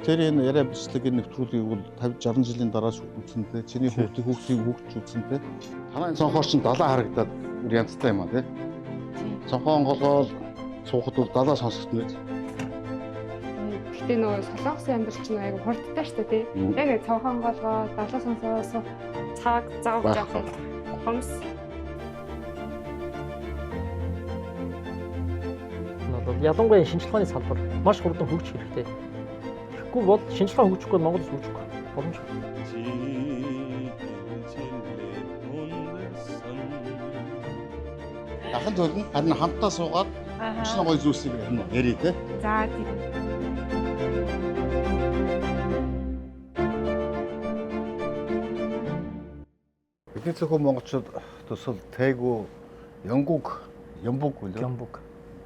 Тэрийн яриа бичлэгийн нэвтрүүлгийг бол 50 60 жилийн дарааш үзсэнтэй. Чиний хүүхдийн хөгж үзсэнтэй. Танай цонхоор чинь далаа харагдаад янзтай юм аа тий. Цонхон голгоол суухад бол далаа сонсогдно. Гэтэ нөгөө солонгосын амьдрал чинь айгу хурдтай шүү дээ тий. Яг нэг цонхон голгоо далаа сонсоосоо цаг зав жаах хомс. Ялангуяа шинжлэх ухааны салбар маш хурдан хөгжих хэрэгтэй. Тэгэхгүй бол шинжлэх ухаан хөгжихгүй бол Монгол хөгжихгүй боломжгүй. Дахин төлн харин хамтдаа суугаад өчнө гоё зүйлсийг ярий те. За тийм. Бидний зөвхөн монголчууд төсөл Тэйгүү, Ямбуг үлээ. Ямбуг.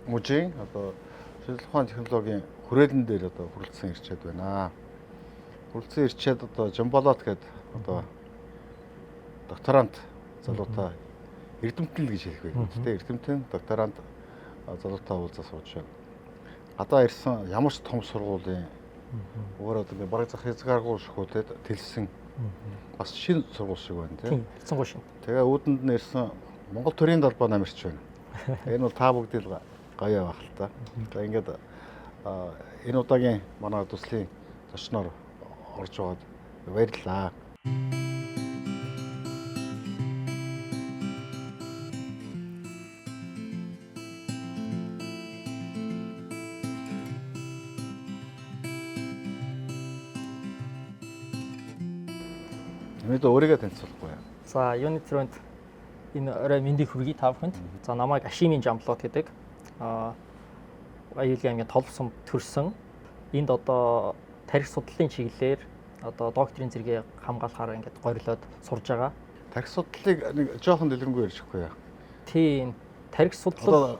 Мужийн одоо шинжлэх ухааны технологийн хүрээлэн дээр одоо хүрэлцэн ирчээд байна. Хүрэлцэн ирчээд одоо Жамболот гэдэг одоо докторант залуутай эрдэмтэн гэж хэлэх байх. Тэ эрдэмтэн докторант залуутай уулзаа сууж байна. Гадаа ирсэн ямар ч том сургуулийн өөрөө одоо бараг зах хязгааргүй шөхөдөд тэлсэн бас шинэ сургууль шиг байна тийм. Тэлсэн гоо шин. Тэгээ үүдэнд нь ирсэн Монгол төрийн далбаа намирч байна. Энэ бол та бүгдийг гоё байх л та. За ингээд энэ удаагийн манай төслийн зочноор орж байгаад баярлалаа. Бид өөрийгөө танилцуулахгүй юу? За, Unit Front энэ орой мэндийг хүргэе та бүхэнд. За, намайг Ашимын Жамблот гэдэг. Аюулын аймгийн Толсомд төрсэн. Энд одоо тарих судлалын чиглэлээр одоо докторийн зэрэгээ хамгаалахаар ингээд горилоод сурж байгаа. Тарих судлалыг нэг жоохон дэлгэрэнгүй ярьчихгүй яа. Тийм. Тарих судлал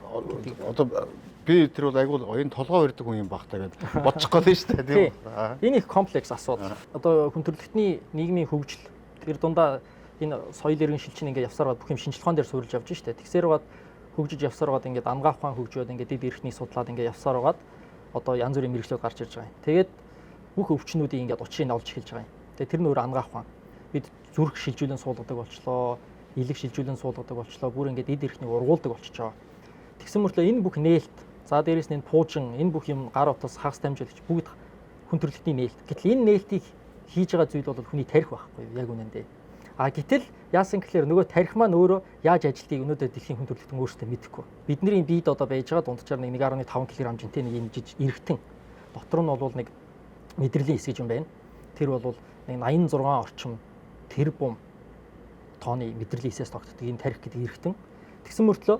одоо би тэр бол айгуул оюун толгой өрдөг хүн юм багтаа гэж бодчих гээд шүү дээ тийм үү? Энэ их комплекс асуудал. Одоо хүн төрөлхтний нийгмийн хөгжил тэр дундаа энэ соёл иргэн шилжин ингээд явсаар гад бүх юм шинжлэх ухаан дээр суурилж явж штэ. Тэгсээр гад хөгжиж явсаар гад ингээд амгаах ухаан хөгжөөд ингээд дэд эрхний судлаад ингээд явсаар гад одоо янз бүрийн мэргэжлүүд гарч ирж байгаа юм. Тэгээд бүх өвчнүүдийн ингээд учрыг олж эхэлж байгаа юм. Тэгээд тэр нь өөр амгаах ухаан. Бид зүрх шилжүүлэн суулгадаг болчлоо, илэг шилжүүлэн суулгадаг болчлоо, бүр ингээд дэд эрхнийг ургуулдаг болчихоо. Тэгсэн мөртлөө энэ бүх нээлт, за дээрэс нь энэ пуужин, энэ бүх юм гар утас, хагас дамжуулагч бүгд хүн төрөлхтний нээлт. Гэтэл энэ нээлтийг хийж байгаа зүйл бол хүний тарих байхгүй юу? Яг үнэндээ. Гэтэл яасан гэхээр нөгөө тарих маань өөрөө яаж ажилтгийг өнөөдөр дэлхийн хүн төрөлхтөн өөрсдөө мэдэхгүй. Бидний биед одоо байж байгаа дунджаар 1.5 кг хэмжинтэй нэг юм жиж эргэтэн. Дотор нь бол нэг мэдрэлийн хэсэг юм байна. Тэр бол нэг 86 орчим тэрбум тооны мэдрэлийн хэсгээс тогтдог энэ тарих гэдэг эргэтэн. Тэгсэн мөртлөө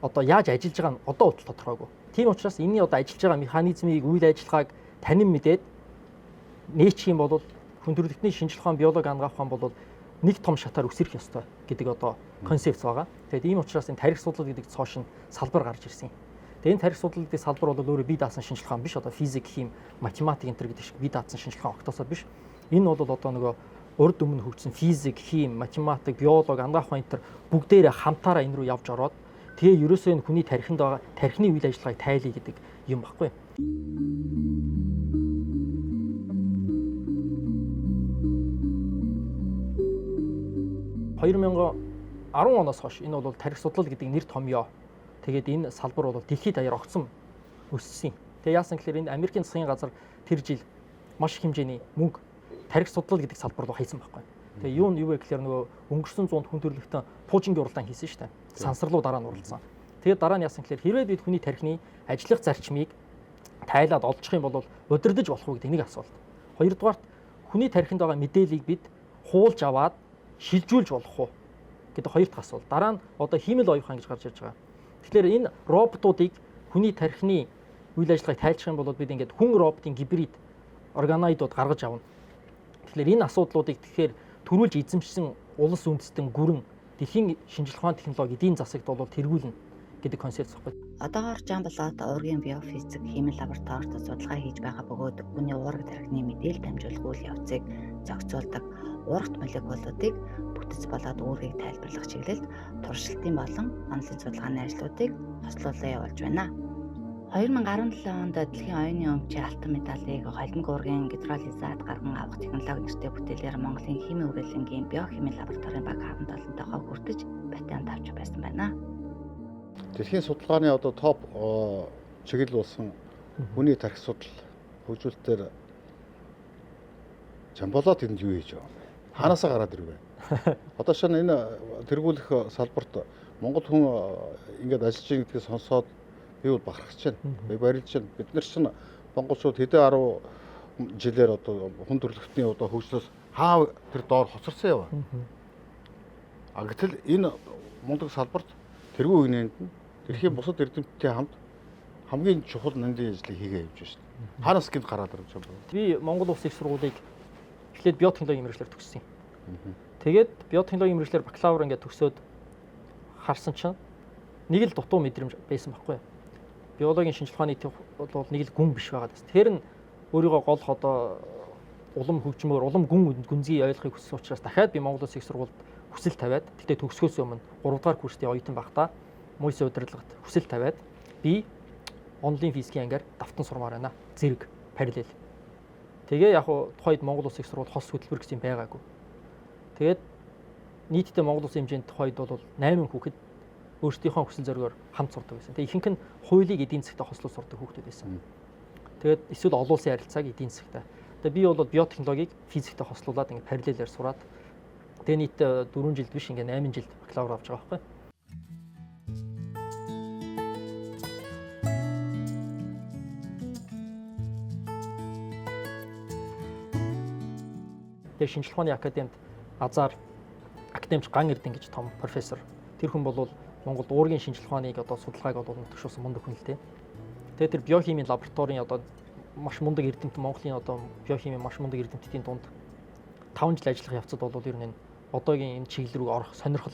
одоо яаж ажиллаж байгаа нь одоо бол тодорхойгүй. Тийм учраас энэний одоо ажиллаж байгаа механизмыг, үйл ажиллагааг танин мэдээд нээчих юм бол хүн төрөлхтний шинжлэх ухаан, биологи ангаах ухаан бол нэг том шатаар өсөрөх ёстой гэдэг одоо концепц байгаа. Тэгээд ийм учраас энэ тарих судлал гэдэг цоошин салбар гарч ирсэн юм. Тэгээд энэ тарих судлал гэдэг салбар бол өөрөө бие даасан шинжлэх ухаан биш, одоо физик, хим, математик энэ гэдэг шиг бие даасан шинжлэх ухаан огтосоо биш. Энэ бол одоо нөгөө урд өмнө хөгжсөн физик, хим, математик, биологи, ангаах ухаан энэ бүгдээрээ хамтаараа энэ рүү явж ороод тэгээ ерөөсөө энэ хүний тариханд байгаа тархины үйл ажиллагааг тайлъя гэдэг юм баггүй. 2010 оноос хойш энэ бол тарих судлал гэдэг нэр томьёо. Тэгээд энэ салбар бол дэлхийд даяар огцом өссөн. Тэгээд яасан гэхээр энэ Америкийн засгийн газар тэр жил маш их хэмжээний мөнгө тарих судлал гэдэг салбар руу хайсан байхгүй. Тэгээд юу вэ гэхээр нөгөө өнгөрсөн 100-д хүн төрөлхтөн пуужингийн уралдаан хийсэн шүү дээ. Сансарлуу дараа нь уралдсан. Тэгээд дараа нь яасан гэхээр хэрвээ бид хүний тархины ажиллах зарчмыг тайлаад олдчих юм бол удирдах болох уу гэдэг нэг асуулт. Хоёрдугаарт хүний тархинд байгаа мэдээллийг бид хуулж аваад шилжүүлж болох уу гэдэг хоёр дахь асуулт. Дараа нь одоо хиймэл оюухан гэж гарч ирж байгаа. Тэгэхээр энэ роботуудыг хүний тархины үйл ажиллагааг тайлчих юм бол бид ингээд хүн роботын гибрид органоидууд гаргаж авна. Тэгэхээр энэ асуудлуудыг тэгэхээр төрүүлж эзэмшсэн улс үндэстэн гүрэн дэлхийн шинжлэх ухааны технологи эдийн засагт бол тэргүүлнэ гэдэг концепц баггүй. Одоогоор Жамблот ургийн биофизик хэмэл лабораторид судалгаа хийж байгаа бөгөөд хүний уурга тархины мэдээлэл дамжуулах үйл явцыг зохицуулдаг урагт молекулуудыг бүтэц болоод үүргийг тайлбарлах чиглэлд туршилтын болон онлайн судалгааны ажлуудыг хослуулан явуулж байна. 2017 онд дэлхийн оюуны өмчийн алтан медалийг холимог уургийн гидролизад гарган авах технологи нэртэй бүтээлээр Монголын химийн үрэлэнгийн биохимийн лабораторийн баг хамт олонтойгоо хүртэж патент авч байсан байна. Дэлхийн судалгааны одоо топ чиглэл болсон хүний тархи судал хөгжүүлэлтээр Жамболоод энд юу хийж байгаа юм бэ? Хаанасаа гараад ирвэ? Одоо шинэ энэ тэргүүлэх салбарт Монгол хүн ингээд ажиллаж байгаа гэдгийг сонсоод би бол бахархаж байна. Би барилж байна. Бид нар чинь монголчууд хэдэн 10 жилээр одоо хүн төрөлхтний одоо хөгжлөөс хаа тэр доор хоцорсон яв. А гэтэл энэ мундаг салбарт тэргүй үеийнэнд нь тэрхийн бусад эрдэмтдийн хамт хамгийн чухал нандин ажлыг хийгээ явж байна. Хаанаас гинт гараад ирж байгаа юм бэ? Би Монгол Улсын их сургуулийг эхлээд биотехнологийн мэргэжлэр төгссөн юм. Тэгээд биотехнологийн мэргэжлэр бакалавр ингээд төгсөөд харсан чинь нэг л дутуу мэдрэмж байсан байхгүй юу? Биологийн шинжилгээ ухааны бол нэг л гүн биш байгаа дэс. Тэгэхээр нь өөрийгөө голох одоо улам хөгжмөөр улам гүнзгий ойлгохыг хүссэн учраас дахиад би Монгол Улсын их сургуульд хүсэл тавиад тэгтээ төгсгөөс өмнө 3 дугаар курсын оюутан байхдаа мөсийн удирдлагад хүсэл тавиад би онлайн физикийн ангиар давтан сурмаар байна. Зэрэг параллел. Тэгээ яг хуу тухайд Монгол Улсын их сургууль хос хөтөлбөр гэсэн байгаагүй. Тэгээд нийтдээ Монгол Улсын хэмжээнд тухайд бол 8 хүүхэд өөрсдийнхөө хүсэл зоригоор хамт сурдаг байсан. Тэгээ ихэнх нь хуулийг эдийн засагт хослуулж сурдаг хүүхдүүд байсан. Тэгээд эсвэл олон улсын харилцааг эдийн засагт. Тэгээ би бол биотехнологиг физикт хослуулад ингэ параллелээр сураад тэгээ нийт 4 жил биш ингэ 8 жил бакалавр авч байгаа байхгүй. Тэгээ шинжилгээ ухааны академид азар академич Ган Эрдэнэ гэж том профессор. Тэр хүн бол Монголд уургийн шинжилгээ ухааныг одоо судалгааг бол нутагшуулсан мундаг хүн л дээ. Тэгээ тэр биохимийн лабораторийн одоо маш мундаг эрдэмтэн Монголын одоо биохимийн маш мундаг эрдэмтдийн дунд 5 жил ажиллах явцад бол ер нь одоогийн энэ чиглэл рүү орох сонирхол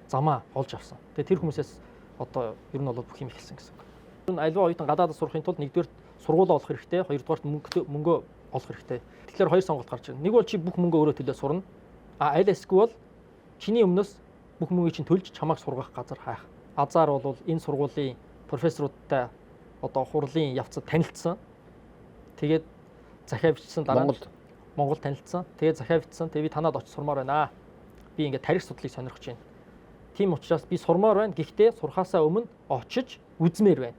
замаа олж авсан. Тэгээ тэр хүмүүсээс одоо ер нь бол бүх юм эхэлсэн гэсэн үг. Ер нь альва оюутан гадаадд сурахын тулд нэгдүгээр сургуулаа олох хэрэгтэй, хоёрдугаарт мөнгөө олох хэрэгтэй. Тэгэхээр хоёр сонголт гарч ирнэ. Нэг бол чи бүх мөнгөө өөрөө төлөө сурна. Аль эсвэл чиний өмнөөс бүх мөнгөийг чинь төлж чамайг сургах газар хайх. Азар бол энэ сургуулийн профессорудтай одоо хурлын явцад танилцсан. Тэгээд захиа бичсэн дараа Монгол танилцсан. Тэгээд захиа бичсэн. Тэгээд би танад очиж сурмаар байна. Би ингээд тарих судлыг сонирхож байна. Тийм учраас би сурмаар байна. Гэхдээ сурхаасаа өмнө очиж үзмээр байна.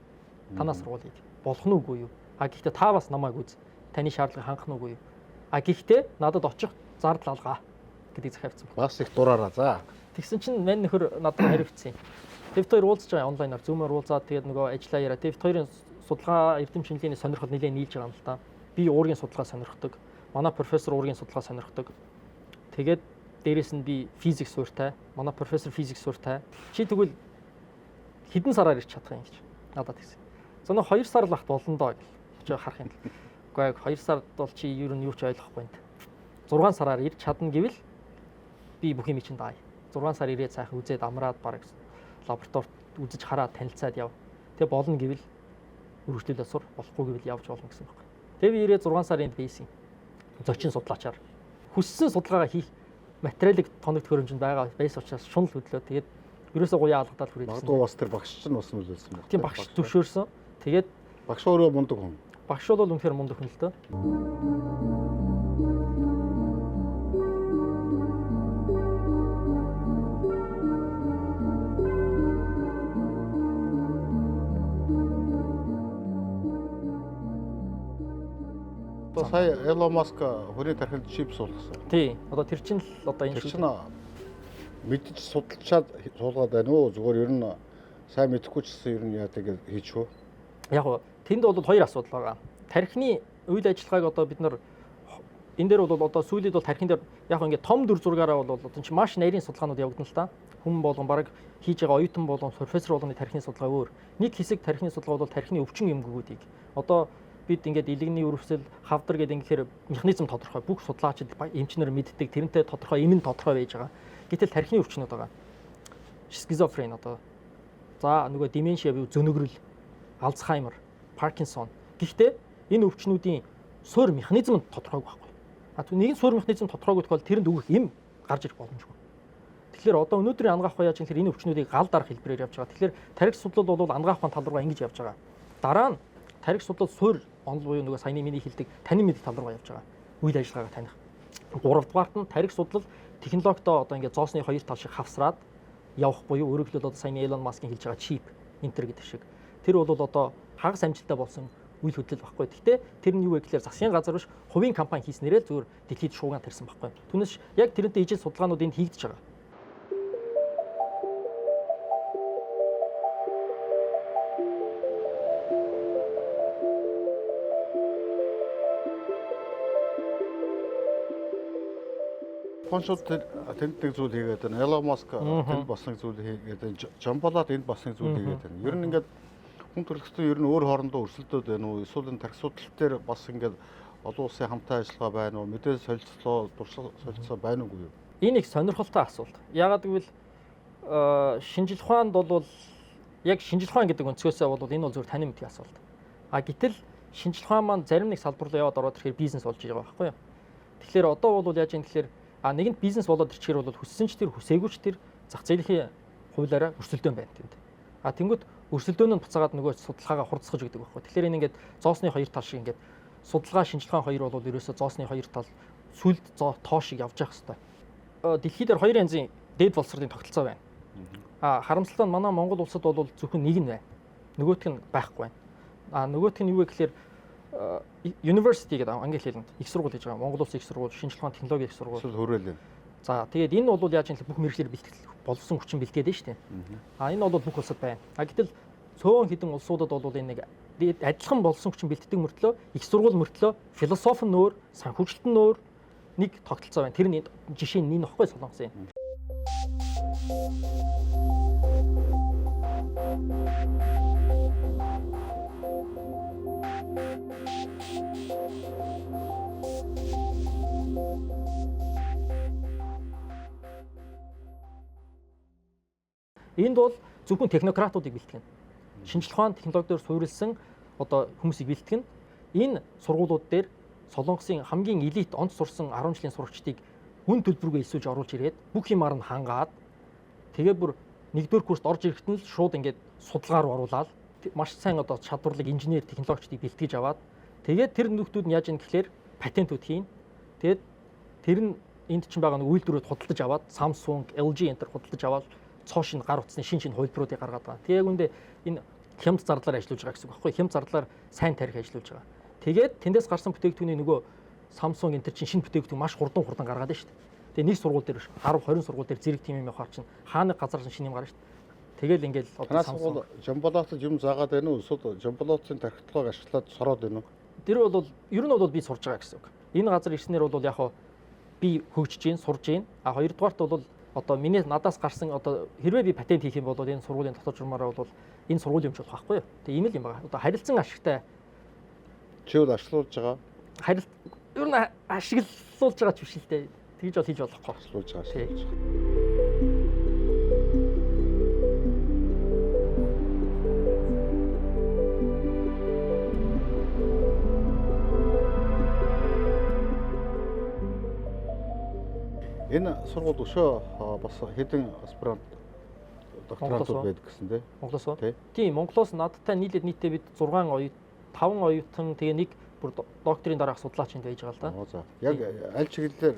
Танаа сургуулийг болох нь үгүй юу? А гэхдээ та бас намайг үз. Таны шаардлагыг хангах нь үгүй юу? А гэхдээ надад очих зардал алгаа гэдгийг захиа бичсэн. Бас их дураараа за. Тэгсэн чинь мань нөхөр надад хариу бичсэн. Тэвт хоёр уулзж байгаа онлайнаар зүүмээр уулзаад тэгээд нөгөө ажиллаа яриа. Тэвт хоёрын судалгаа эрдэм шинжилгээний сонирхол нэлээд нийлж байгаа юм л та. Би уургийн судалгаа сонирхдаг. Манай профессор уургийн судалгаа сонирхдаг. Тэгээд дээрэс нь би физик суурьтай. Манай профессор физик суурьтай. Чи тэгвэл хэдэн сараар ирч чадах юм гэж надад хэлсэн. За нэг 2 сар л ах болно доо гэж харах юм. Гэхдээ 2 сард бол чи ер нь юу ч ойлгохгүй юм. 6 сараар ирч чадна гэвэл би бүх юм чинь даая. 6 сар ирээд сайхан үзээд амраад баг лабораторид үзэж хараад танилцаад яв. Тэгээ болно гэвэл үргэлжлүүлээд сур, болохгүй гэвэл явж болно гэсэн байна. Тэгээ би ирээд 6 сарын бейсing зочин судлаачаар хүссэн судалгаагаа хийх материалыг тоног төхөөрөмжөнд байгаа байсан учраас шунал хөдлөө. Тэгээд ерөөсөө гуяа алгадаад хүрээд. Магадгүй бас тэр багш чинь бас нөлөөлсөн байна. Тийм багш зөвшөөрсөн. Тэгээд багш өөрөө мундаг хүн. Багш бол үнэхээр мундаг хүн л дөө. Одоо сая Elon Musk хүний тархинд чип суулгасан. Тий. Одоо тэр чинь л одоо энэ шүү. Мэдж судалчаад суулгаад байна уу? Зүгээр ер нь сайн мэдэхгүй ч гэсэн ер нь яадаг хийчихв. Яг нь тэнд бол хоёр асуудал байгаа. Тархины үйл ажиллагааг одоо бид нар энэ дээр бол одоо сүүлд бол тархин дээр яг ингээд том дүр зургаараа бол одоо чинь маш нарийн судалгаанууд явагдана л та. Хүн болгон баг хийж байгаа оюутан болгон профессор болгоны тархины судалгаа өөр. Нэг хэсэг тархины судалгаа бол тархины өвчин эмгэгүүдийг одоо бид ингээд илэгний үрвсэл хавдар гэдэг ингээд механизм тодорхой бүх судлаачид эмчнэр мэддэг тэрнтэй тодорхой эм нь тодорхой байж байгаа. Гэтэл тархины өвчнүүд байгаа. Шизофрен одоо за нөгөө деменшиа буюу зөнөгрөл, Алцхаймер, Паркинсон. Гэхдээ энэ өвчнүүдийн суурь механизм нь тодорхойгүй байхгүй. А нэгэн суурь механизм тодорхойгүй тохиол тэрэнд өгөх эм гарч ирэх боломжгүй. Тэгэхээр одоо өнөөдрийн ангаах ухаан яаж юм хэрэг энэ өвчнүүдийг гал дарах хэлбэрээр явж байгаа. Тэгэхээр тархи судлал бол ангаах ухаан тал руу ингэж явж байгаа. Дараа нь тарих судлал суурь онол буюу нөгөө саяны миний хэлдэг танин мэдих тал руугаа явж байгаа. Үйл ажиллагаагаа таних. Гуравдугаарт нь тарих судлал технологидоо одоо ингээд зоосны хоёр тал шиг хавсраад явах буюу өөрөөр хэлбэл одоо саяны Elon Musk-ийн хэлж байгаа чип энтер гэдэг шиг. Тэр бол одоо хагас амжилттай болсон үйл хөдлөл баггүй. Гэхдээ тэр нь юу вэ гэхээр засгийн газар биш хувийн компани хийснээрээ зүгээр дэлхийд шууган тарьсан баггүй. Түүнээс яг тэрнтэй ижил судалгаанууд энд хийгдэж байгаа. Японууд тэнд нэг зүйл хийгээд байна. Elon Musk тэнд болсон зүйл хийгээд байна. Жамболоод энд болсон зүйл хийгээд байна. Ер нь ингээд хүн төрөлхтөн ер нь өөр хоорондоо өрсөлдөд байна уу? Эсвэл энэ тархи судлал дээр бас ингээд олон улсын хамтаа ажиллагаа байна уу? Мэдээлэл солилцлоо, солилцоо байна уугүй юу? Энэ их сонирхолтой асуулт. Яагаад гэвэл шинжлэх ухаанд бол яг шинжлэх ухаан гэдэг өнцгөөсөө бол энэ бол зөвхөн танин мэдхийн асуулт. А гэтэл шинжлэх ухаан маань зарим нэг салбар руу яваад ороод ирэхээр бизнес болж байгаа байхгүй юу? Тэгэхээр одоо бол яаж юм гэхээр нэгэнт бизнес болоод ирчихээр бол хүссэн ч тэр хүсээгүй ч тэр зах зээлийн хуулиараа өрсөлдөөн байна тэнд. Тэнгүүд өрсөлдөөн нь буцаагаад нөгөө судалгаагаа хурдсгаж өгдөг байхгүй. Тэгэхээр энэ ингээд зоосны хоёр тал шиг ингээд судалгаа шинжлэх ухаан хоёр бол ерөөсөө зоосны хоёр тал сүлд тоо шиг явж явах хэвээр. Дэлхийд дээр хоёр янзын дээд боловсролын тогтолцоо байна. Харамсалтай нь манай Монгол улсад бол зөвхөн нэг нь байна. Нөгөөх нь байхгүй байна. Нөгөөх нь юу вэ гэхээр University гэдэг англи хэлэнд их сургууль гэж байгаа. Монгол улсын их сургууль, шинжлэх ухааны технологийн их сургууль. Хөрөөлөө. За тэгээд энэ бол яаж юм бэ? Бүх мэргэжлэр бэлтгэл болсон хүчин бэлтгээд байна шүү дээ. Энэ бол бүх улсад байна. Гэтэл цөөн хэдэн улсуудад бол энэ нэг адилхан болсон хүчин бэлтдэг мөртлөө их сургууль мөртлөө философи нь өөр, санхүүжилт нь өөр нэг тогтолцоо байна. Тэр нь жишээ нь энэ нөхгүй Солонгосын. Энд бол зөвхөн технократуудыг бэлтгэн. Шинжлэх ухааны технологиор суурилсан одоо хүмүүсийг бэлтгэн. Энэ сургуулиуд дээр Солонгосын хамгийн элит онц сурсан 10 жилийн сурагчдыг үн төлбөргүй эсвэж оруулж ирээд бүх юмар нь хангаад тэгээ бүр нэгдүгээр курст орж ирэхэд нь л шууд ингээд судалгаар оруулаад маш сайн одоо чадварлаг инженер технологичдыг бэлтгэж аваад тэгээд тэр нөхдүүд нь яаж юм гэхээр патентууд хийн. Тэгээд тэр нь энд чинь байгаа нэг үйлдвэрүүд худалдаж аваад Samsung, LG энтер худалдаж аваад цоо шин гар утасны шин хувилбаруудыг гаргаад байгаа. Тэгээ яг үндэ энэ хямд зардлаар ажиллаж байгаа гэсэн үг байхгүй. Хямд зардлаар сайн тарих ажиллаж байгаа. Тэгээд тэндээс гарсан бүтээгдэхүүний нөгөө Samsung энтер чинь шинэ бүтээгдэхүүн маш хурдан гаргаад байна шүү дээ. Тэгээ нэг сургууль дээр 10 20 сургууль дээр зэрэг тийм юм явахаар чинь хааны газар шинэ юм гарна шүү дээ. Тэгэл ингээл одоо Samsung Жамболоотод юм заагаад байна уу? Эсвэл Жамболоотын тархитлагыг ашиглаад сороод байна уу? Тэр бол ер нь бол би сурж байгаа гэсэн үг. Энэ газар ирснээр бол яг би хөгжиж гин, сурж гин. Хоёрдугаарт бол одоо миний надаас гарсан одоо хэрвээ би патент хийх юм бол энэ сургуулийн дотоод журмаараа бол энэ сургуулийн юм ч болох байхгүй юу? Тэгээ ийм л юм байгаа. Одоо харилцан ашигтай чи бол ашлуулж байгаа. Ер нь ашиглуулж байгаа ч биш л дээ. Тэгж бол хийж болохгүй. Ашлуулж байгаа. Энэ сургууль өшөө бас хэдэн аспирант докторантууд байдаг гэсэн тийм. Монголоос уу? Тийм, Монголоос надтай нийтдээ бид 6 оюут, 5 оюутан тэгээ нэг бүр докторийн дараах судлаач энд байж байгаа л да. За. Яг аль чиглэлээр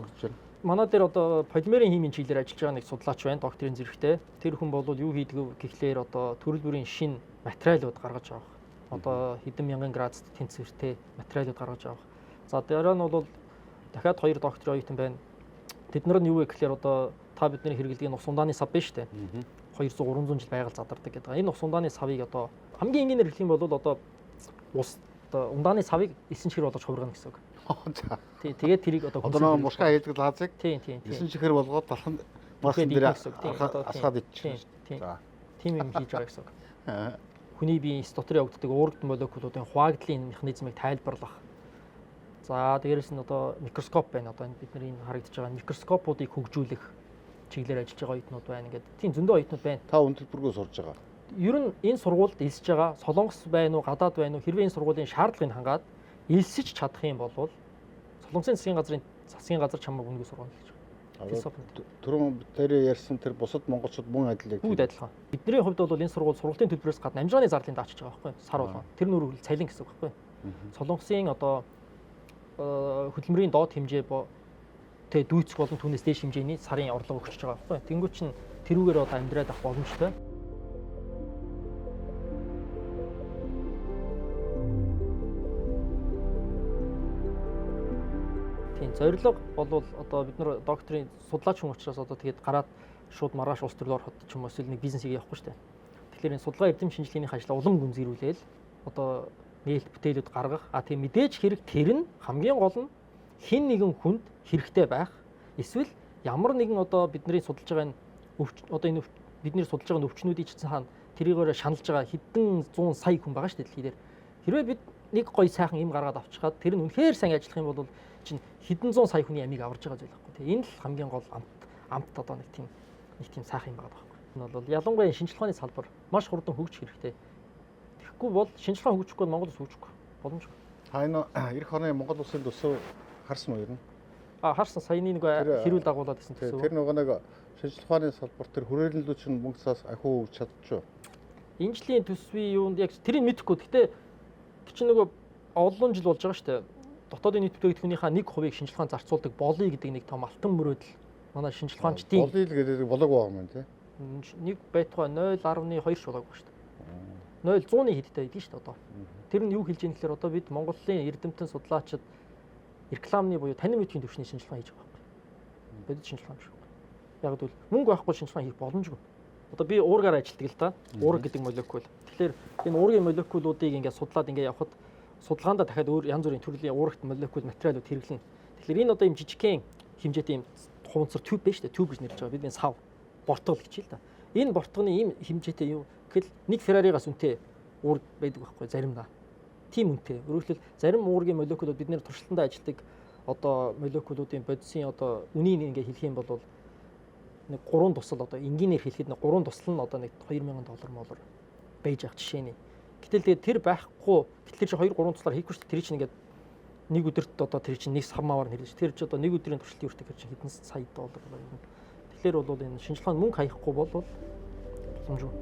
сурч байна? Манай дээр одоо полимерын химийн чиглэлээр ажиллаж байгаа нэг судлаач байна, докторийн зэрэгтэй. Тэр хүн бол юу хийдэг гэхлээр одоо төрөл бүрийн шин материалууд гаргаж авах. Одоо хэдэн мянган градусд тэнцвэртэй материалууд гаргаж авах. За дараа нь бол дахиад 2 докторийн оюутан байна. Тэд нар нь юу вэ гэхээр одоо та бидний хэрэглэдэг ус ундааны сав биш үү? 200 300 жил байгаль задардаг гэдэг. Энэ ус ундааны савыг одоо хамгийн энгийнээр хэлэх юм бол одоо ус одоо ундааны савыг 9 чихэр болгож хувиргана гэсэн үг. За. Тэгээд тэрийг одоо нөгөө мушка хийдэг лазыг тийм 9 чихэр болгоод талхан масын дээр асгаад ичсэн. За. Тийм юм хийж байгаа гэсэн үг. Хүний биеийн доторын явагддаг уургад молекулуудын хуваагдлын механизмыг тайлбарлах. За дээрээс нь одоо микроскоп байна. Одоо бидний харагдаж байгаа микроскопуудыг хөгжүүлэх чиглэлээр ажиллаж байгаа оюутнууд байна. Ингээд тийм зөндөө оюутнууд байна. Та өндөрлбөргөө сурж байгаа. Ер нь энэ сургуульд элсэж байгаа Солонгос байна уу, гадаад байна уу, хэрвээ энэ сургуулийн шаардлагыг хангаад элсэж чадах юм бол Солонгосын засгийн газар чамайг үнэгүй сургууль гэж. Түрүүн тэр ярьсан тэр бусад монголчууд мөн адил яг Бүгд адилхан. Бидний хувьд бол энэ сургуулийн төлбөрөөс гадна амжиргааны зарлалын даачиж байгаа байхгүй сар болгоо. Тэр нөр хөл цалин гэсэн үг байхгүй. Солонгосын одоо хөдөлмөрийн доод хэмжээ тэг дүүцэх болон түүнээс дээш хэмжээний сарын орлого өгч байгаа байхгүй. Тэнгүүт чинь тэрүүгээр одоо амьдраад авах боломжтой. Тийм зорилго бол одоо бид нар докторийн судлаач хүн учраас одоо тэгээд гараад шууд маргааш улс төрлөөр ороход ч юм уу эсвэл нэг бизнес хийх явахгүй шүү дээ. Тэгэхээр энэ судалгаа эрдэм шинжилгээний ажлаа улам гүнзгийрүүлээл одоо нээлт бүтээлүүд гаргах. Тийм мэдээж хэрэг тэр нь хамгийн гол нь хэн нэгэн хүнд хэрэгтэй байх. Эсвэл ямар нэгэн одоо бидний судалж байгаа энэ бидний судалж байгаа өвчнүүдийн чинь хаана тэрийгээр шаналж байгаа хэдэн 100 сая хүн байгаа шүү дээ дэлхий дээр. Хэрвээ бид нэг гоё сайхан юм гаргаад авчихад тэр нь үнэхээр сайн ажиллах юм бол чинь хэдэн 100 сая хүний амийг аварж байгаа зүйл байхгүй. Энэ л хамгийн гол амт одоо нэг тийм сайхан юм байгаа байхгүй. Энэ бол ялангуяа шинжилгээ ухааны салбар маш хурдан хөгжих хэрэгтэй. Тэгэхгүй бол шинжилгээ ухаан хөгжихгүй бол Монгол ус хөгжихгүй боломжгүй. Та энэ эх оны Монгол улсын төсөв харсан уу ер нь? Харсан саяны нэг хэрүүл дагуулад гэсэн төсөв. Тэр нөгөө нэг шинжилгээ ухааны салбар тэр хүрээлэнлүүд чинь мөнгөсөөс ахиу өгч чадчихв. Энэ жилийн төсвийн юунд яг тэрийг мэдэхгүй. Гэхдээ чи нөгөө олон жил болж байгаа шүү дээ. Дотоодын нийт бүтээгдэхүүнийхээ 1% шинжилгээ ухаанд зарцуулдаг болъё гэдэг нэг том алтан мөрөөдөл манай шинжилгээ ухаанчдын болъё гэдэг болоог байгаа юм байна тий. Нэг байтугай 0.2 шулааг баг шүү дээ. 0.100-ны хэдтэй байдгийг шүү дээ одоо. Тэр нь юу хэлж ийм гэхээр одоо бид Монголын эрдэмтэн судлаачид рекламны буюу танин мэдхийн төвшний шинжилгээ хийж байгаа байхгүй. Бодит шинжилгээ юм шиг. Яг гэвэл мөнгө байхгүй шинжилгээ хийх боломжгүй. Одоо би уургаар ажилладаг л да. Уураг гэдэг молекул. Тэгэхээр энэ уургийн молекулуудыг ингээд судлаад ингээд явхад судалгаанда дахиад өөр янз бүрийн төрлийн уурагт молекул материалууд хэрэглэнэ. Тэгэхээр энэ одоо юм жижигхэн хэмжээтэй юм хуванцар тюб байна шүү дээ. Тюб гэж нэрлэж байгаа. Бидний сав бортгол гэж л да. Энэ бортгоны ийм хэмжээтэй юу гэхэл нэг Ферраригаас үнэтэй уураг байдаг байхгүй заримдаа. Тийм үнэтэй. Өөрөөр хэлбэл зарим уургийн молекулууд бид нэр туршилтанд ажилладаг одоо молекулуудын бодисын одоо үнийг ингээ хэлэх юм бол нэг 3 тусал одоо энгийнээр хэлэхэд нэг 3 тусал нь одоо нэг $2000 байж ах жишээний. Гэтэл тэгээд тэр байхгүй. Гэтэл чи 2 3 туслаар хийхгүй шүү дээ. Тэр чинь ингээд нэг өдөрт одоо тэр чинь нэг савмавар нэрлэж. Тэр чи одоо нэг өдрийн туршилтын үртэй гэж хэдэн сая доллар байна. Тэгэхээр бол энэ шинжилгээнд мөнгө хаяхгүй бол боломжгүй.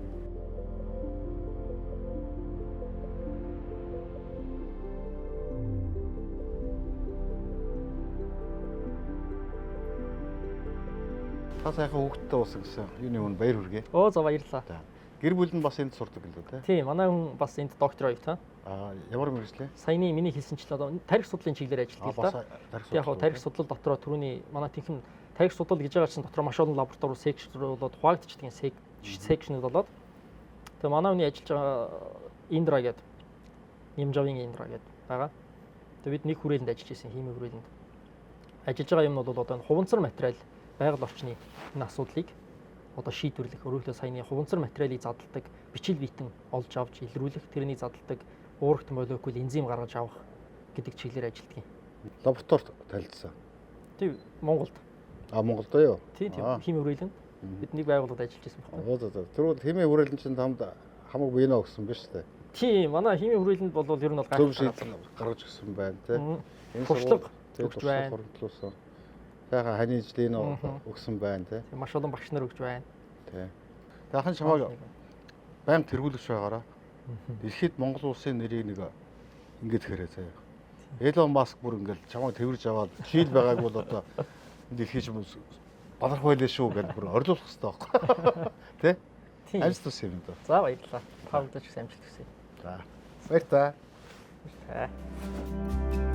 Та сайхан хүүхдтэй уусан гэсэн. Юуны өмнө баяр хүргэе. За баярлалаа. Гэр бүл нь бас энд сурдаг гэлээ тий. Тийм, манай хүн бас энд доктор хоёр та. Ямар мэргэжлээ? Саяны миний хэлсэнчлээ одоо тарих судлалын чиглэлээр ажилладаг л да. Яг хоо тарих судлал дотроо түрүүний манай тэнхэн тарих судлал гэж байгаа чинь дотроо маш олон лаборатори секшнлуулаад хуваагдчихдаг секшнүүд болоод. Тэгээ манай хүний ажиллаж байгаа Индра гэдэг Нимжавын Индра гэдэг байгаа. Тэгээ бид нэг хүрээлэнд ажиллаж байсан химийн хүрээлэнд. Ажиллаж байгаа юм нь бол одоо хуванцар материал байгаль орчны энэ асуудлыг одоо шийдвэрлэх, өөрөөр хэлбэл саяны хуванцар материалыг задалдаг, бичил биетэн олж авч илрүүлэх, тэрний задалдаг уурагт молекул энзим гаргаж авах гэдэг чиглэлээр ажилладаг юм. Лабораторид танилцсан. Тийм, Монголд. Монголд юу? Тийм, химийн хүрээлэнд бид нэг байгууллагад ажиллаж байсан байхгүй. Тэр химийн хүрээлэн чинь тамд хамаг биенэ өгсөн биз дээ. Тийм, манай химийн хүрээлэнд бол ер нь бол гаргаж өгсөн байна тий. Энэ туршлага өгч байна. Хөрөнгөлүүлсэн. Яахан хань ижлийн өгсөн байна тий. Маш олон багш нар өгч байна. Тий. Яахан чамайг байнга тэргүүлж байгаараа. Дэлхийд Монгол улсын нэрийг нэг ингэж хэрэг заяа. Элон Маск бүр ингээл чамайг тэрвэрж аваад жишээл байгааг бол одоо дэлхийд балархвайлаа шүү гэж бүр орилуулах хэрэгтэй байхгүй. Тий? Амжилт хүсье юм даа. За баярлалаа. Та бүхэнд ч амжилт хүсье. За. Баяр та. За.